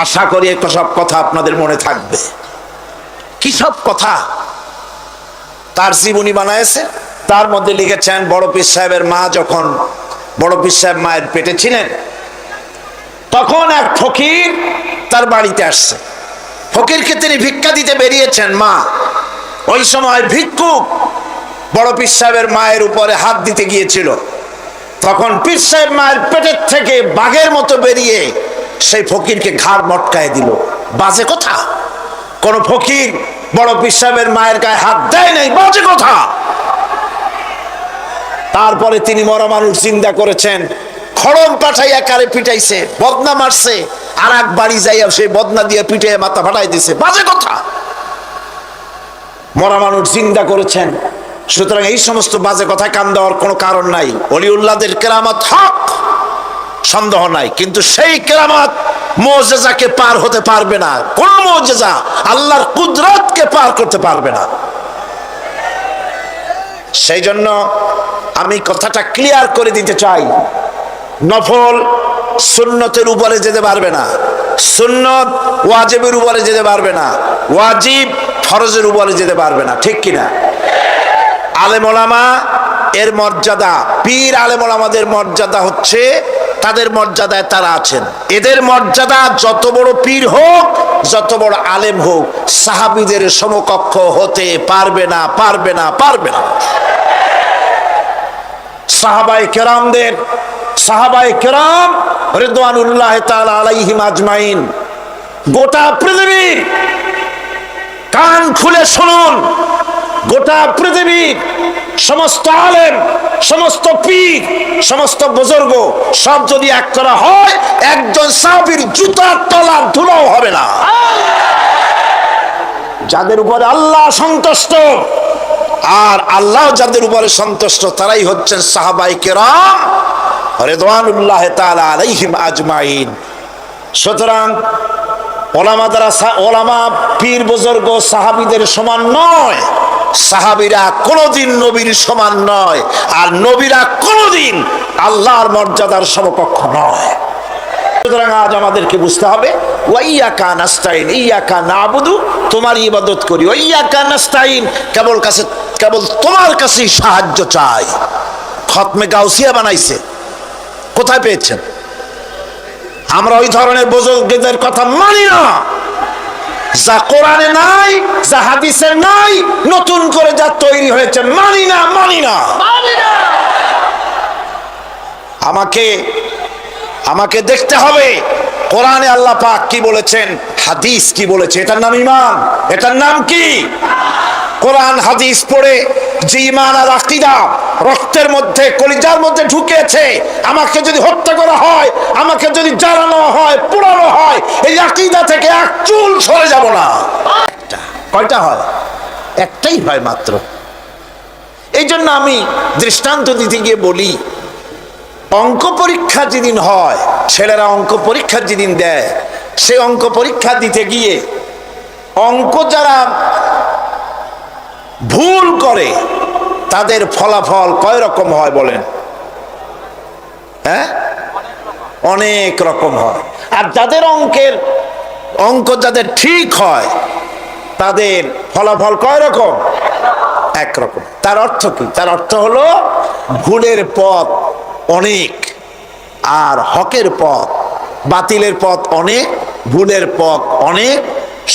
আশা করি সব কথা আপনাদের মনে থাকবে। কি সব কথা তার জীবনী বানায়েছে, তার মধ্যে লিখেছেন বড় পীর সাহেবের মা যখন বড় পীর সাহেব মায়ের পেটে ছিলেন তখন এক ফকির তার বাড়িতে আসছে। ফকিরকে তিনি ভিক্ষা দিতে বেরিয়েছেন মা, ওই সময় ভিক্ষুক বড় পীর সাহেবের মায়ের উপরে হাত দিতে গিয়েছিল। তখন পীর সাহেব মায়ের পেটের থেকে বাঘের মতো বেরিয়ে সেই ফকিরকে ঘাড় মটকায় দিল। বাজে কথা, কোন ফকির বড় পীর সাহেবের মায়ের গায়ে হাত দেয় নাই, বাজে কথা। তারপরে তিনি মরা মানুষ জিন্দা করেছেন, খড়ম পাঠাইয়া কারে পিটাইছে, বদনা মারছে, আর এক বাড়ি যাইয়া সেই বদনা দিয়ে পিটাইয়া মাথা ফাটাই দিছে, বাজে কথা। মরা মানুষ জিন্দা করেছেন। সুতরাং এই সমস্ত বাজে কথায় কান দেওয়ার কোনো কারণ নাই। ওলিউল্লাহদের কেরামত হক, সন্দেহ নাই, কিন্তু সেই কেরামত মুজিজাকে পার হতে পারবে না। কোন মুজিজা আল্লাহর কুদরতকে পার করতে পারবে না। সেই জন্য আমি কথাটা ক্লিয়ার করে দিতে চাই, নফল সুন্নতের উপরে যেতে পারবে না, সুন্নত ওয়াজিবের উপরে যেতে পারবে না, ওয়াজিব ফরজের উপরে যেতে পারবে না, ঠিক কিনা? আলেম ওলামা এর মর্যাদা, পীর আলেম ওলামাদের মর্যাদা হচ্ছে তাদের মর্যাদায় তারা আছেন। এদের মর্যাদা যত বড় পীর হোক, যত বড় আলেম হোক, সাহাবীদের সমকক্ষ হতে পারবে না, পারবে না, পারবে না। সাহাবায়ে কেরাম রিদওয়ানুল্লাহ তাআলা আলাইহিম আজমাইন, গোটা পৃথিবী কান খুলে শুনুন, গোটা পৃথিবীর সমস্ত আলেম, সমস্ত পীর, সমস্ত বুজুর্গ সব যদি এক করা হয়, একজন সাহাবীর জুতার তলার ধুলাও হবে না। যাদের উপরে আল্লাহ সন্তুষ্ট, আর আল্লাহ যাদের উপরে সন্তুষ্ট, তারাই হচ্ছেন সাহাবায়ে কেরাম রিদওয়ানুল্লাহ তাআলা আলাইহিম আজমাইন। সুতরাং ওলামা পীর বুজুর্গ সাহাবীদের সমান নয়, সাহাবীরা কোনদিন নবীর সমান নয়, আর নবীরা কোনদিন আল্লাহর মর্যাদার সমকক্ষ নয়। সুতরাং আজ আমাদেরকে বুঝতে হবে, ওয়াইয়াকা নাস্তাইন, ইয়াকা নাবুদু, তোমার ইবাদত করি, ওয়াইয়াকা নাস্তাইন, কেবল তোমার কাছেই সাহায্য চাই। খতমে গাউসিয়া বানাইছে, কোথায় পেয়েছেন? আমরা ওই ধরনের বুজুর্গদের কথা মানি না, যা কোরআনে নাই, যা হাদিসে নাই, নতুন করে যা তৈরি হয়েছে মানি না, মানি না। আমাকে দেখতে হবে কোরআনে আল্লাহ পাক কি বলেছেন, হাদিস কি বলেছে। এটার নাম ঈমান, এটার নাম কি? কোরআন হাদিস পড়ে যে ঈমান আর আকীদা রক্তের মধ্যে, কলিজার মধ্যে ঢুকেছে, আমাকে যদি হত্যা করা হয়, আমাকে যদি জ্বালানো হয়, পোড়ানো হয়, এই আকীদা থেকে এক চুল সরে যাব না। কয়টা হয়? একটাই হয় মাত্র। এই জন্য আমি দৃষ্টান্ত দিতে গিয়ে বলি, অঙ্ক পরীক্ষা যেদিন হয়, ছেলেরা অঙ্ক পরীক্ষা যেদিন দেয়, সেই অঙ্ক পরীক্ষা দিতে গিয়ে অঙ্ক যারা ভুল করে তাদের ফলাফল কয় রকম হয় বলেন? হ্যাঁ, অনেক রকম হয়। আর যাদের অঙ্ক যাদের ঠিক হয় তাদের ফলাফল কয় রকম? একরকম। তার অর্থ কি? তার অর্থ হলো ভুলের পথ অনেক, আর হকের পথ, বাতিলের পথ অনেক, ভুলের পথ অনেক,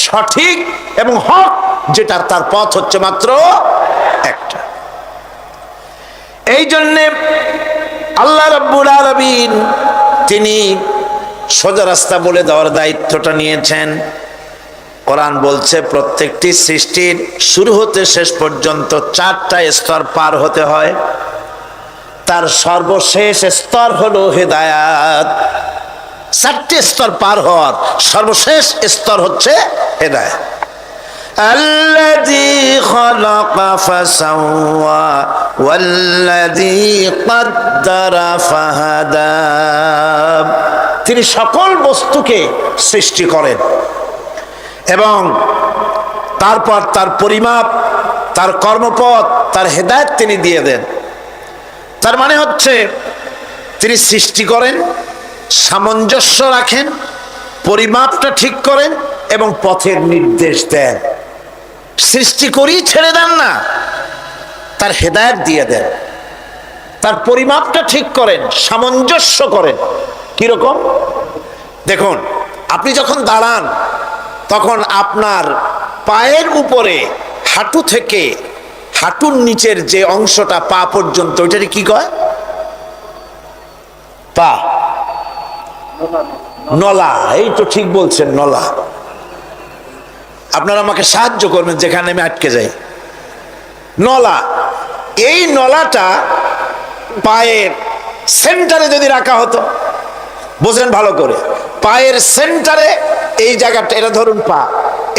সঠিক এবং হক যেটা তার পথ হচ্ছে মাত্র একটা। এই জন্যে আল্লাহ রাব্বুল আলামিন তিনি সোজা রাস্তা বলে দেওয়ার দায়িত্বটা নিয়েছেন। কোরআন বলছে প্রত্যেকটি সৃষ্টির শুরু হতে শেষ পর্যন্ত 4টা স্তর পার হতে হয়। তার সর্বশেষ স্তর হলো হেদায়াত। 4টে স্তর পার হওয়ার সর্বশেষ স্তর হচ্ছে হেদায়াত। আল্লাযী খালাকা ফাসাওয়া ওয়াল্লাযী কদ্দারা ফাহাদা, তিনি সকল বস্তুকে সৃষ্টি করেন এবং তারপর তার পরিমাপ, তার কর্মপথ, তার হেদায়েত তিনি দিয়ে দেন। তার মানে হচ্ছে তিনি সৃষ্টি করেন, সামঞ্জস্য রাখেন, পরিমাপটা ঠিক করেন এবং পথের নির্দেশ দেন। সৃষ্টি করেই ছেড়ে দেন না, তার হেদায়েত দিয়ে দেন, তার পরিমাপটা ঠিক করেন, সামঞ্জস্য করেন। কিরকম? দেখুন, আপনি যখন দাঁড়ান তখন আপনার পায়ের উপরে হাঁটু থেকে হাঁটুর নিচের যে অংশটা পা পর্যন্ত, ওইটাকে কি কয়? পা, নলা। এই তো ঠিক বলছেন, নলা। আপনারা আমাকে সাহায্য করবেন যেখানে আমি আটকে যাই। নলা। এই নলাটা পায়ের সেন্টারে যদি রাখা হতো, বোঝেন ভালো করে, পায়ের সেন্টারে এই জায়গাটা, এটা ধরুন পা,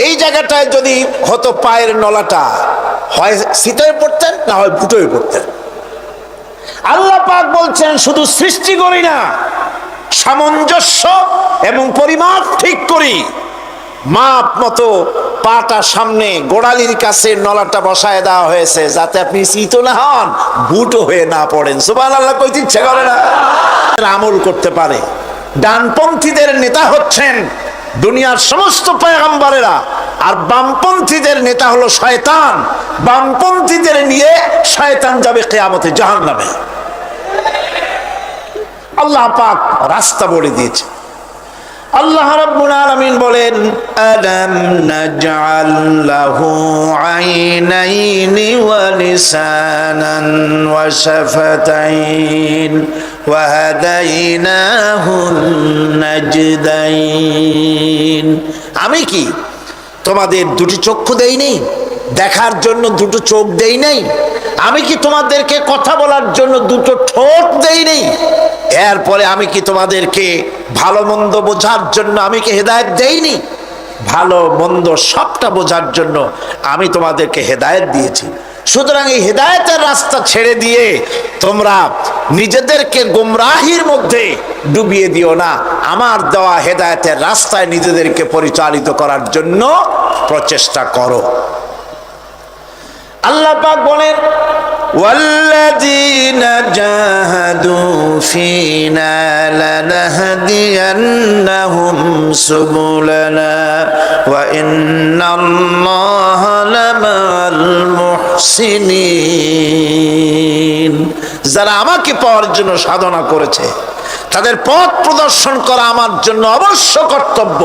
এই জায়গাটায় যদি হতো পায়ের নলাটা, হয় সিতায় পড়তেন, না হয় ফুটোয় পড়তেন। আল্লাহ পাক বলছেন শুধু সৃষ্টি করি না, সামঞ্জস্য এবং পরিমাপ ঠিক করি। মাপ মতো পাটা সামনে গোড়ালির কাছে নলাটা বসায় দেওয়া হয়েছে, যাতে আপনি চিতো না হন, বুটো হয়ে না পড়েন। সুবহানাল্লাহ কইতে ইচ্ছে করে না? আমল করতে পারে। ডানপন্থীদের নেতা হচ্ছেন দুনিয়ার সমস্ত পয়গম্বরেরা, আর বামপন্থীদের নেতা হলো শয়তান। বামপন্থীদের নিয়ে শয়তান যাবে কিয়ামতে জাহান্নামে। আল্লাহ পাক রাস্তা বলে দিয়েছে। আল্লাহ রাব্বুল আলামিন বলেন, আলাম নাজআল লাহু আইনাইনি ওয়া লিসানান ওয়া শাফাতাইন ওয়া হাদাইনাহুন নাজদাইন। আমি কি তোমাদের দুটি চক্ষু দেই নাই? দেখার জন্য দুটো চোখ দেই নাই? আমি কি তোমাদেরকে কথা বলার জন্য দুটো ঠোঁট দেই নাই? এরপরে আমি কি তোমাদেরকে ভালো মন্দ বোঝার জন্য আমি কি হেদায়েত দেইনি? ভালো মন্দ সবটা বোঝার জন্য আমি তোমাদেরকে হেদায়েত দিয়েছি। সুতরাং এই হেদায়েতের রাস্তা ছেড়ে দিয়ে তোমরা নিজেদেরকে গোমরাহির মধ্যে ডুবিয়ে দিও না। আমার দেওয়া হেদায়েতের রাস্তায় নিজেদেরকে পরিচালিত করার জন্য প্রচেষ্টা করো। আল্লাহ পাক বলেন, ওয়াল্লাযীনা জাহাদু ফীনা লানাহদিয়ান্নাহুম সুবুলানা ওয়া ইন্নাল্লাহা লামাল মুহসিনিন। যারা আমাকে পাওয়ার জন্য সাধনা করেছে, তাদের পথ প্রদর্শন করা আমার জন্য অবশ্য কর্তব্য।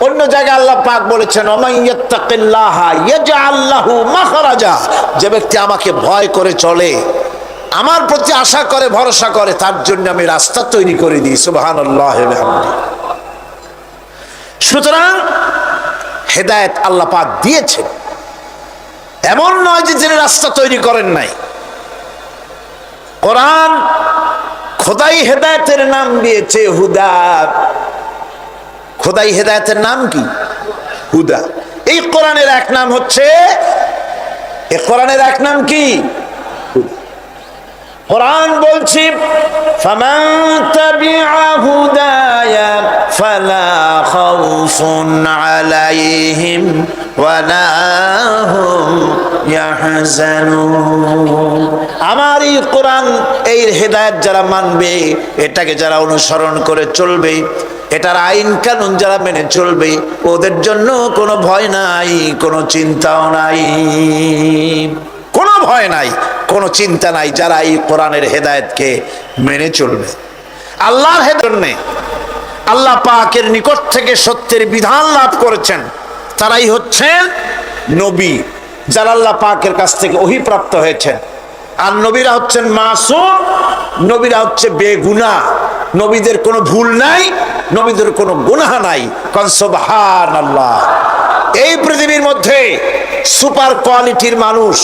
অন্য জায়গায় আল্লাহ পাক বলেছেন, ওমাইয়াত্তাকিল্লাহা ইয়াজআল লাহু মাখরাজা। যে ব্যক্তি আমাকে ভয় করে চলে, আমার প্রতি আশা করে, ভরসা করে, তার জন্য আমি রাস্তা তৈরি করে দিই। সুবহানাল্লাহ। সুতরাং হেদায়েত আল্লাহ পাক দিয়েছেন, এমন নয় যে তিনি রাস্তা তৈরি করেন নাই। কোরআন খোদাই হেদায়েতের নাম দিয়েছে হুদা। খোদাই হেদায়েতের নাম কি? হুদা। এই কোরআনের এক নাম হচ্ছে, এই কোরআনের এক নাম কি? কোরআন বলছি, ফামান তাবিআ হুদায়া ফালা খাউফুন আলাইহিম ওয়ালা হুম ইয়াহজানুন। আমার এই কোরআন, এই হেদায়েত যারা মানবে, এটাকে যারা অনুসরণ করে চলবে, এটার আইন কানুন যারা মেনে চলবে, ওদের জন্য কোনো ভয় নাই, কোনো চিন্তাও নাই, কোনো ভয় নাই, কোনো চিন্তা নাই, যারা এই কোরআনের হেদায়েতকে মেনে চলবে। আল্লাহর হেদায়েতে আল্লাহ পাকের নিকট থেকে সত্যের বিধান লাভ করেছেন, তারাই হচ্ছেন নবী, যারা আল্লাহ পাকের কাছ থেকে ওহী প্রাপ্ত হয়েছেন। আর নবীরা হচ্ছেন মাসুম, নবীরা হচ্ছে বেগুনাহ, নবীদের কোনো ভুল নাই, নবীদের কোনো গুনাহ নাই। কান সুবহানাল্লাহ। এই পৃথিবীর মধ্যে সুপার কোয়ালিটির মানুষ,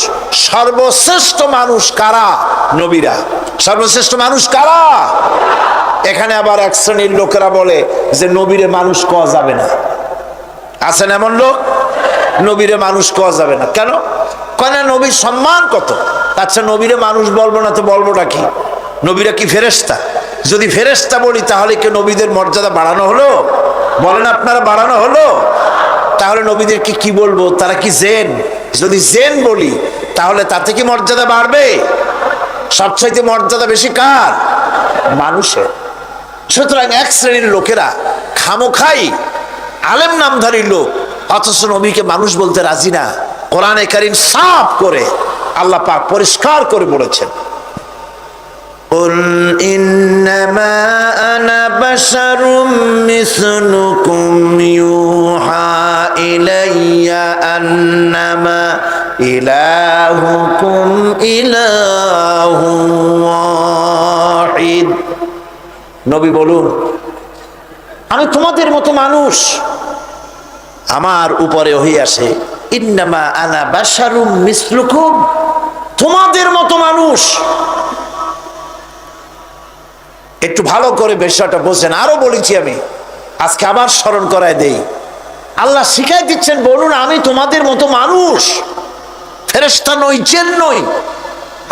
সর্বশ্রেষ্ঠ মানুষ কারা? নবীরা। সর্বশ্রেষ্ঠ মানুষ কারা? এখানে আবার এক শ্রেণীর লোকেরা বলে যে নবীরে মানুষ কওয়া যাবে না। আছেন এমন লোক, নবীরে মানুষ কওয়া যাবে না। কেন? কেন? নবীর সম্মান কত। আচ্ছা, নবীরে মানুষ বলবো না তো বলবোটা কি? নবীরা কি ফেরেশতা? যদি ফেরেশতা বলি তাহলে কি নবীদের মর্যাদা বাড়ানো হলো? বলেন আপনারা, বাড়ানো হলো? তাহলে নবীদেরকে কি বলবো? তারা কি জেন? যদি জেন বলি তাহলে তাতে কি মর্যাদা বাড়বে? সবচাইতে মর্যাদা বেশি কার? মানুষের। সুতরাং এক শ্রেণীর লোকেরা খামোখাই আলেম নামধারী লোক, অথচ নবীকে মানুষ বলতে রাজি না। কোরআনে কারীম সাফ করে আল্লাহ পাক পরিষ্কার করে বলেছেন, কুল ইন্নামা আনা বাশারুম মিসলুকুম ইউহা ইলাইয়া আন্নামা ইলাহুকুম ইলাহুন ওয়াহিদ। নবী বলুন, আমি তোমাদের মতো মানুষ, আমার উপরে ওহী আসে, ইন্নামা আনা বাশারুম মিসলুকুম, তোমাদের মতো মানুষ। একটু ভালো করে বিষয়টা বোঝেন। আরো বলেছি আমি, আজকে আবার স্মরণ করায় দেই। আল্লাহ শিখাই দিচ্ছেন, বলুন আমি তোমাদের মতো মানুষ, ফেরেশতা নই, জিন নই,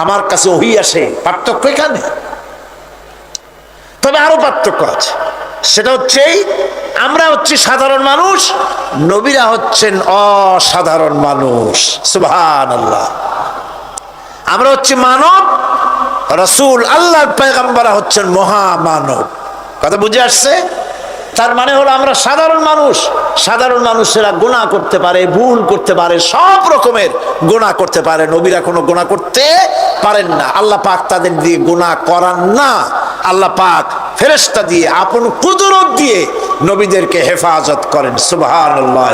আমার কাছে ওহী আসে। পার্থক্য এখানে। তবে আরো পার্থক্য আছে, সেটা হচ্ছে আমরা হচ্ছি সাধারণ মানুষ, নবীরা হচ্ছেন অসাধারণ মানুষ। সুবহানাল্লাহ। আমরা হচ্ছি মানব, রাসূল আল্লাহর পয়গম্বররা হচ্ছেন মহামানব। কথা বুঝে আসছে? তার মানে হলো আমরা সাধারণ মানুষ। সাধারণ মানুষেরা গুনাহ করতে পারে, ভুল করতে পারে, সব রকমের গুনাহ করতে পারে। নবীরা কোনো গুনাহ করতে পারেন না। আল্লাহ পাক তাদের দিয়ে গুনাহ করান না। আল্লাহ পাক ফেরেশতা দিয়ে, আপন কুদরত দিয়ে নবীদেরকে হেফাজত করেন। সুবহানাল্লাহ।